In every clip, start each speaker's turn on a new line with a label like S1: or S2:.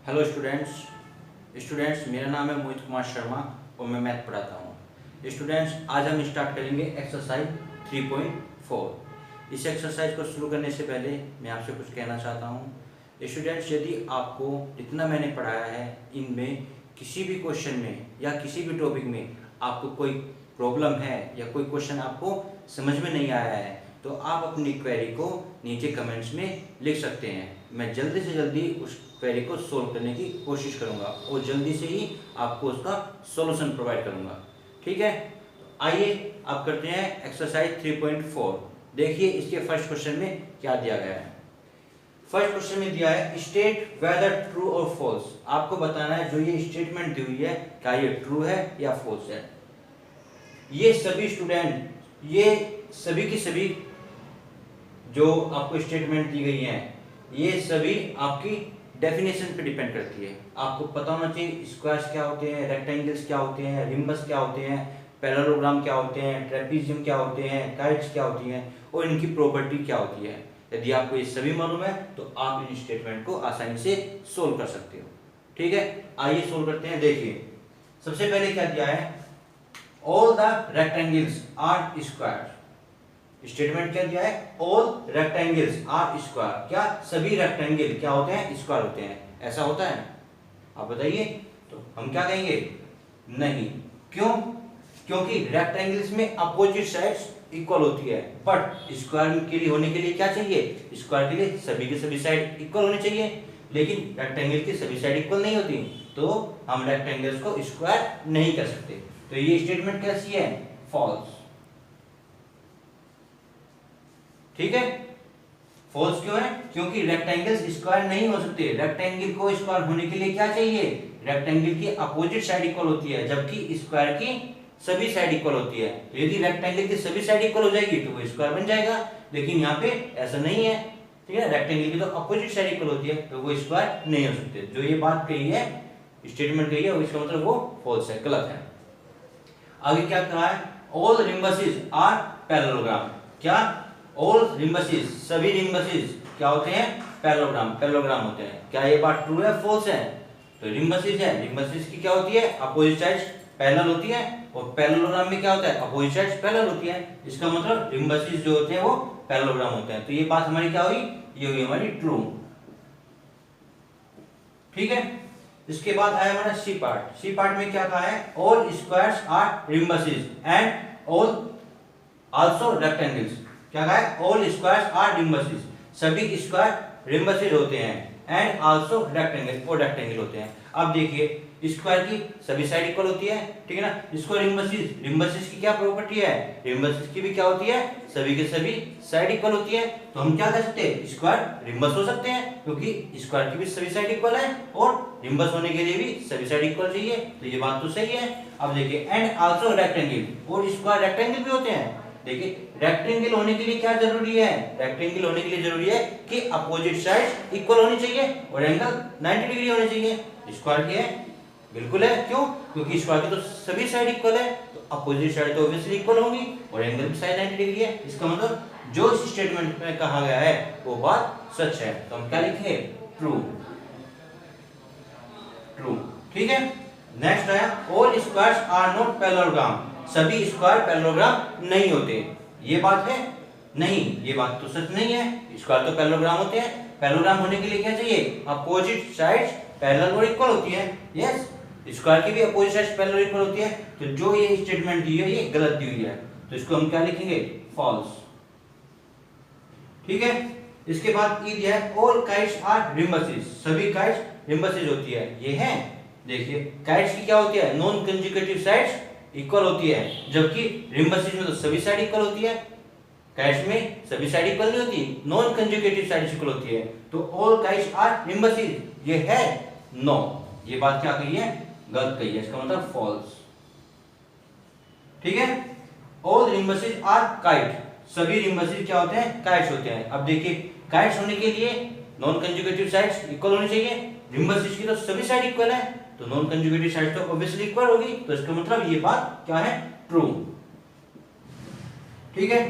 S1: Hello students मेरा नाम है मोहित कुमार शर्मा और मैं मैथ पढ़ाता हूँ। स्टूडेंट्स आज हम स्टार्ट करेंगे एक्सरसाइज 3.4। इस एक्सरसाइज को शुरू करने से पहले मैं आपसे कुछ कहना चाहता हूँ। स्टूडेंट्स यदि आपको जितना मैंने पढ़ाया है इनमें किसी भी क्वेश्चन में या किसी भी टॉपिक में आपको कोई प्रॉब्लम है या कोई क्वेश्चन आपको समझ में नहीं आया है तो आप अपनी क्वेरी को नीचे कमेंट्स में लिख सकते हैं। मैं जल्दी से जल्दी उस क्वेरी को सोल्व करने की कोशिश करूंगा और जल्दी से ही आपको उसका सॉल्यूशन प्रोवाइड करूंगा। ठीक है, आइए आप करते हैं एक्सरसाइज 3.4। देखिए इसके फर्स्ट क्वेश्चन में क्या दिया गया है। फर्स्ट क्वेश्चन में दिया है स्टेट वेदर ट्रू और फॉल्स। आपको बताना है जो ये स्टेटमेंट दी हुई है क्या ये ट्रू है या फॉल्स है। ये सभी स्टूडेंट ये सभी की सभी जो आपको स्टेटमेंट दी गई है ये सभी आपकी डेफिनेशन पे डिपेंड करती है। आपको पता होना चाहिए स्क्वायर्स क्या होते हैं, रेक्टेंगल्स क्या होते हैं, रिम्बस क्या होते हैं, पैरेललोग्राम क्या होते हैं, ट्रेपीजियम क्या होते हैं, काइट्स क्या होती हैं और इनकी प्रॉपर्टी क्या होती है। यदि आपको ये सभी मालूम है तो आप इन स्टेटमेंट को आसानी से सोल्व कर सकते हो। ठीक है, आइए सोल्व करते हैं। देखिए सबसे पहले क्या दिया है, all the rectangles are square. Statement क्या दिया है, ऑल रेक्टेंगल्स आर स्क्वायर। क्या सभी रेक्टेंगल क्या होते हैं, स्क्वायर होते हैं। ऐसा होता है, आप बताइए। तो हम क्या कहेंगे, नहीं। क्यों? क्योंकि रेक्टेंगल्स में अपोजिट साइड्स इक्वल होती है, बट स्क्वायर के लिए होने के लिए क्या चाहिए, स्क्वायर के लिए सभी की सभी साइड इक्वल होनी चाहिए। लेकिन रेक्टेंगल की सभी साइड इक्वल नहीं होती तो हम रेक्टेंगल्स को स्क्वायर नहीं कर सकते। तो ये स्टेटमेंट कैसी है, फॉल्स। ठीक है, फॉल्स क्यों है, क्योंकि रेक्टेंगल्स स्क्वायर नहीं हो सकते। रेक्टेंगल को स्क्वायर होने के लिए क्या चाहिए, रेक्टेंगल की अपोजिट साइड इक्वल होती है जबकि स्क्वायर की सभी साइड इक्वल होती है। तो यदि रेक्टेंगल की सभी साइड इक्वल हो जाएगी तो वो स्क्वायर बन जाएगा, लेकिन यहाँ पे ऐसा नहीं है। ठीक है, रेक्टेंगल की तो अपोजिट साइड इक्वल होती है तो वो स्क्वायर नहीं हो सकते। जो ये बात कही है, स्टेटमेंट कही है, इसका मतलब वो फॉल्स है, गलत है। आगे क्या कहा है, ऑल रिम्बसेस आर पैरेललोग्राम। क्या ऑल रिम्बसेस, सभी रिम्बसेस क्या होते हैं, पैरेललोग्राम होते हैं। क्या ये बात ट्रू है, फॉल्स है? तो रिम्बसेस है, रिम्बसेस की क्या होती है, अपोजिट साइड्स पैरेलल होती है और पैरेललोग्राम में क्या होता है, अपोजिट साइड्स पैरेलल होती है। इसका मतलब रिम्बसेस जो होते हैं वो पैरेललोग्राम होते हैं। तो ये बात हमारी क्या हुई, ये हुई हमारी ट्रू। ठीक है, इसके बाद आया हमारा सी पार्ट। सी पार्ट में क्या कहा है, all squares are rhombuses and all also rectangles. क्या कहा है, ऑल स्क्वायर्स आर रिम्बसेस, सभी स्क्वायर रिम्बसेस होते हैं, एंड आल्सो रेक्टेंगल, और रेक्टेंगल होते हैं। अब देखिए स्क्वायर की सभी साइड इक्वल होती है, ठीक है ना। इसको रिम्बसेस, रिम्बसेस की क्या प्रॉपर्टी है, रिम्बसेस की भी क्या होती है, सभी के सभी साइड इक्वल होती है। तो हम क्या कर सकते हैं, स्क्वायर रिम्बस हो सकते हैं क्योंकि स्क्वायर की भी सभी साइड इक्वल है और रिम्बस होने के लिए भी सभी साइड इक्वल चाहिए। तो ये बात तो सही है। अब देखिए एंड आल्सो रेक्टेंगल, और स्क्वायर रेक्टेंगल भी होते हैं। देखिए रेक्टेंगल होने के लिए क्या जरूरी है, रेक्टेंगल होने के लिए जरूरी है कि अपोजिट साइड्स इक्वल होनी चाहिए और एंगल 90 डिग्री होने चाहिए। स्क्वायर की है, बिल्कुल है। क्यों? क्योंकि स्क्वायर की तो सभी साइड इक्वल है तो अपोजिट साइड तो ऑब्वियसली इक्वल होंगी और एंगल भी साइड 90 डिग्री है। इसका मतलब जो इस स्टेटमेंट में कहा गया है वो बात सच है। तो हम क्या लिखेंगे, ट्रू। ट्रू, ठीक है। नेक्स्ट आया, all squares are not parallelogram. सभी स्क्वायर पैरेललोग्राम नहीं होते। ये बात है, नहीं, ये बात तो सच नहीं है। स्क्वायर तो पैरेललोग्राम होते हैं। पैरेललोग्राम होने के लिए क्या चाहिए, अपोजिट साइड्स पैरेलल और इक्वल होती है। यस, स्क्वायर की भी अपोजिट साइड्स पैरेलल और इक्वल होती है। तो जो ये स्टेटमेंट दी है ये गलत दी हुई है, तो इसको हम क्या लिखेंगे, फॉल्स। ठीक है, इसके बाद ई दिया है, ऑल काइट्स आर रिम्बसेस। सभी काइट्स रिम्बसेस होती है। ये है, देखिए काइट्स की क्या होती है, नॉन कंजुगेटिव साइड्स इक्वल होती है, जबकि रिम्बसेस में तो सभी साइड इक्वल होती है। काइट्स में सभी साइड इक्वल नहीं होती, नॉन कंजुगेटिव साइड्स इक्वल होती है। तो ऑल काइट्स आर रिम्बसेस, ये है नो। ये बात क्या कही है, गलत कही है। इसका मतलब फॉल्स। ठीक है, ऑल रिम्बसेस आर काइट। सभी रिम्बसेस क्या होते हैं, काइट्स होते हैं। अब देखिए काइट्स होने के लिए नॉन कंजुगेटिव साइड्स इक्वल होनी चाहिए। रिम्बसेस की तो सभी साइड इक्वल है तो नॉन कंजुगेटिव साइड तो ऑब्वियसली इक्वल होगी। तो इसका मतलब ये बात क्या है, ट्रू। ठीक है,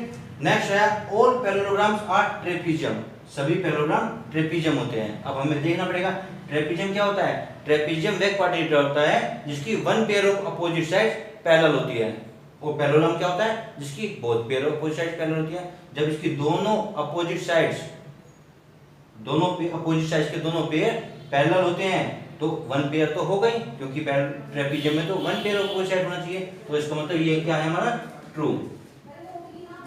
S1: नेक्स्ट है, ऑल पैरेललोग्राम्स आर ट्रेपीजियम। सभी पैरेललोग्राम ट्रेपीजियम होते हैं। अब हमें देखना पड़ेगा ट्रेपीजियम क्या होता है। ट्रेपीजियम वह क्वाड्रिलेटरल होता है जिसकी one pair of opposite sides parallel होती है। वो पैरेललोग्राम क्या होता है जिसकी both pair of opposite sides parallel होती है। जब इसकी दोनों अपोजिट साइड्स के दोनों पेयर पैरेलल होते हैं तो वन पेयर तो हो गई, क्योंकि ट्रेपीजियम में तो one pair of opposite side होना चाहिए। तो इसका मतलब ये क्या है हमारा ट्रू,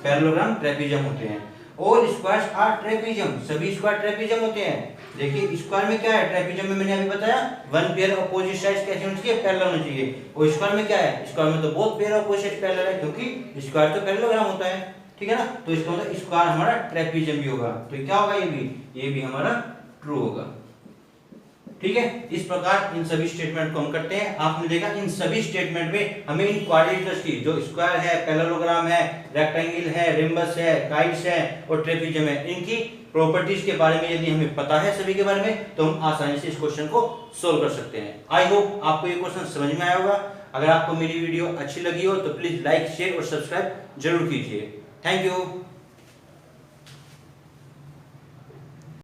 S1: पैरेललोग्राम ट्रेपीजियम होते हैं। और स्क्वायर्स आर ट्रेपीजियम, सभी स्क्वायर ट्रेपीजियम होते हैं। देखिए स्क्वायर में क्या है, ट्रेपीजियम में मैंने अभी बताया one pair of opposite sides कैसे होनी चाहिए, पैरेलल होनी चाहिए। और स्क्वायर में क्या है, स्क्वायर में तो both pair of opposite sides parallel है, क्योंकि स्क्वायर तो पैरेललोग्राम होता है, ठीक है ना। तो इसका मतलब स्क्वायर हमारा ट्रेपीजियम भी होगा। तो क्या होगा, ये भी हमारा ट्रू होगा, ठीक है। इस प्रकार इन सभी स्टेटमेंट को हम करते हैं। आपने देखा इन सभी स्टेटमेंट में हमें इन क्वाड्रिलेटरल्स की, जो स्क्वायर है, पैरेललोग्राम है, रेक्टेंगल है, रिम्बस है, काइट्स है और ट्रेपीजियम है, इनकी प्रॉपर्टीज के बारे में यदि हमें पता है सभी के बारे में, तो हम आसानी से इस क्वेश्चन को सोल्व कर सकते हैं। आई होप आपको ये क्वेश्चन समझ में आया होगा। अगर आपको मेरी वीडियो अच्छी लगी हो तो प्लीज लाइक, शेयर और सब्सक्राइब जरूर कीजिए। Thank you.